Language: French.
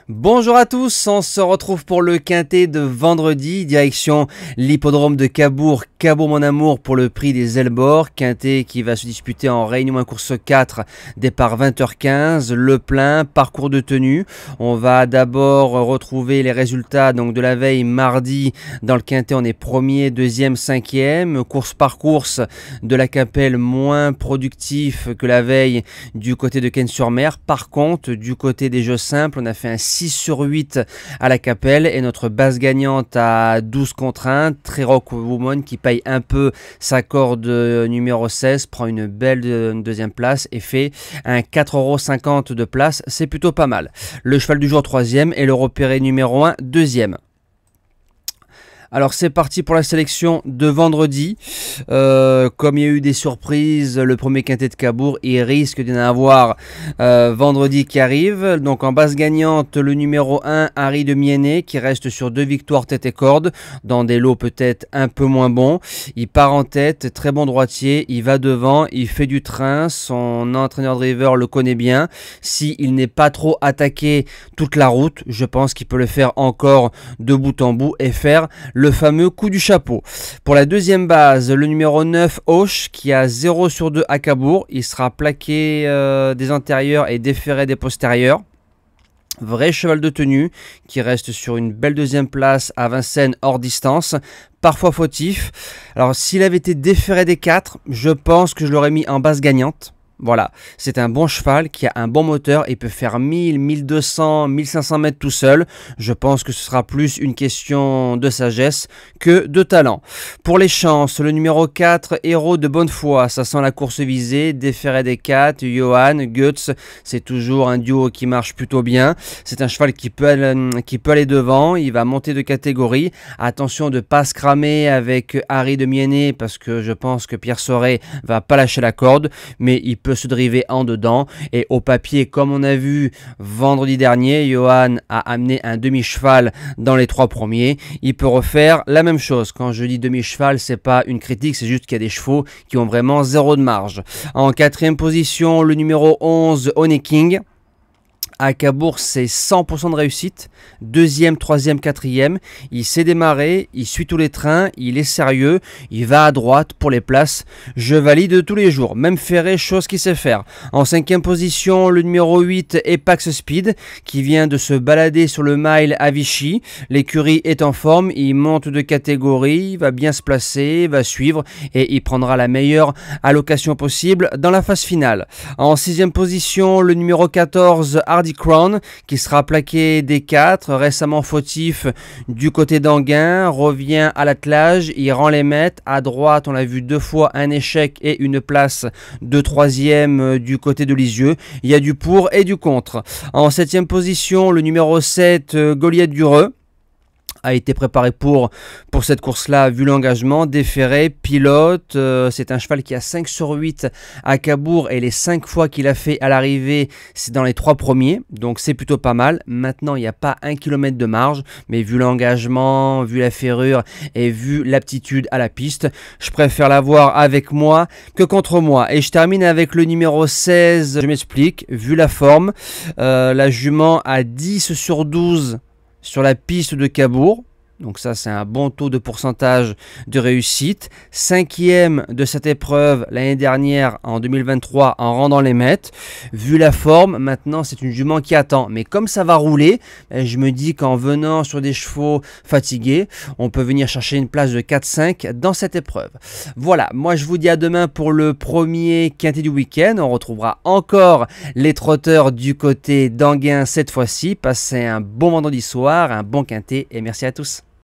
Bonjour à tous, on se retrouve pour le quintet de vendredi, direction l'hippodrome de Cabourg, Cabourg mon amour pour le prix des Elborg, quintet qui va se disputer en Réunion 1 course 4, départ 20h15, le plein, parcours de tenue. On va d'abord retrouver les résultats donc de la veille mardi. Dans le quintet on est premier, deuxième, cinquième, course par course de la Capelle moins productif que la veille du côté de Cannes-sur-Mer. Par contre, du côté des jeux simples, on a fait un 6 sur 8 à la Capelle et notre base gagnante à 12 contre 1, Très Rock Woman qui paye un peu sa corde numéro 16, prend une belle deuxième place et fait un 4,50 € de place, c'est plutôt pas mal. Le cheval du jour troisième et le repéré numéro 1 deuxième. Alors c'est parti pour la sélection de vendredi. Comme il y a eu des surprises, le premier quintet de Cabourg, il risque d'y en avoir vendredi qui arrive. Donc en base gagnante, le numéro 1, Harry de Miennet, qui reste sur 2 victoires tête et corde, dans des lots peut-être un peu moins bons. Il part en tête, très bon droitier, il va devant, il fait du train, son entraîneur driver le connaît bien. S'il n'est pas trop attaqué toute la route, je pense qu'il peut le faire encore de bout en bout et faire le fameux coup du chapeau. Pour la deuxième base, le numéro 9, Auch, qui a 0 sur 2 à Cabourg. Il sera plaqué des antérieurs et déféré des postérieurs. Vrai cheval de tenue qui reste sur une belle deuxième place à Vincennes hors distance. Parfois fautif. Alors s'il avait été déféré des 4, je pense que je l'aurais mis en base gagnante. Voilà, c'est un bon cheval qui a un bon moteur et peut faire 1000, 1200, 1500 mètres tout seul. Je pense que ce sera plus une question de sagesse que de talent. Pour les chances, le numéro 4, Héros de bonne foi, ça sent la course visée, déféré des 4, Johan, Guts, c'est toujours un duo qui marche plutôt bien. C'est un cheval qui peut aller devant, il va monter de catégorie. Attention de ne pas se cramer avec Harry de Miennet parce que je pense que Pierre Soré va pas lâcher la corde, mais il peut se driver en dedans et au papier, comme on a vu vendredi dernier, Johan a amené un demi-cheval dans les 3 premiers, il peut refaire la même chose. Quand je dis demi-cheval, c'est pas une critique, c'est juste qu'il y a des chevaux qui ont vraiment 0 de marge. En quatrième position, le numéro 11, Honey King. À Cabourg, c'est 100% de réussite. Deuxième, troisième, quatrième. Il sait démarrer, il suit tous les trains, il est sérieux, il va à droite pour les places. Je valide tous les jours. Même Ferré, chose qu'il sait faire. En cinquième position, le numéro 8, Epax Speed, qui vient de se balader sur le mile à Vichy. L'écurie est en forme, il monte de catégorie, il va bien se placer, va suivre et il prendra la meilleure allocation possible dans la phase finale. En sixième position, le numéro 14, Hardy Crown, qui sera plaqué des 4, récemment fautif du côté d'Anguin, revient à l'attelage, il rend les mètres. À droite, on l'a vu 2 fois un échec et une place de 3e du côté de Lisieux. Il y a du pour et du contre. En 7e position, le numéro 7, Goliath Dureux, a été préparé pour cette course-là, vu l'engagement, déféré, pilote. C'est un cheval qui a 5 sur 8 à Cabourg et les 5 fois qu'il a fait à l'arrivée, c'est dans les 3 premiers. Donc c'est plutôt pas mal. Maintenant, il n'y a pas 1 km de marge, mais vu l'engagement, vu la ferrure et vu l'aptitude à la piste, je préfère l'avoir avec moi que contre moi. Et je termine avec le numéro 16, je m'explique, vu la forme, la jument a 10 sur 12 sur la piste de Cabourg. Donc ça, c'est un bon taux de pourcentage de réussite. 5e de cette épreuve l'année dernière, en 2023, en rendant les mètres. Vu la forme, maintenant, c'est une jument qui attend. Mais comme ça va rouler, je me dis qu'en venant sur des chevaux fatigués, on peut venir chercher une place de 4-5 dans cette épreuve. Voilà, moi je vous dis à demain pour le premier quintet du week-end. On retrouvera encore les trotteurs du côté d'Anguin cette fois-ci. Passez un bon vendredi soir, un bon quintet et merci à tous.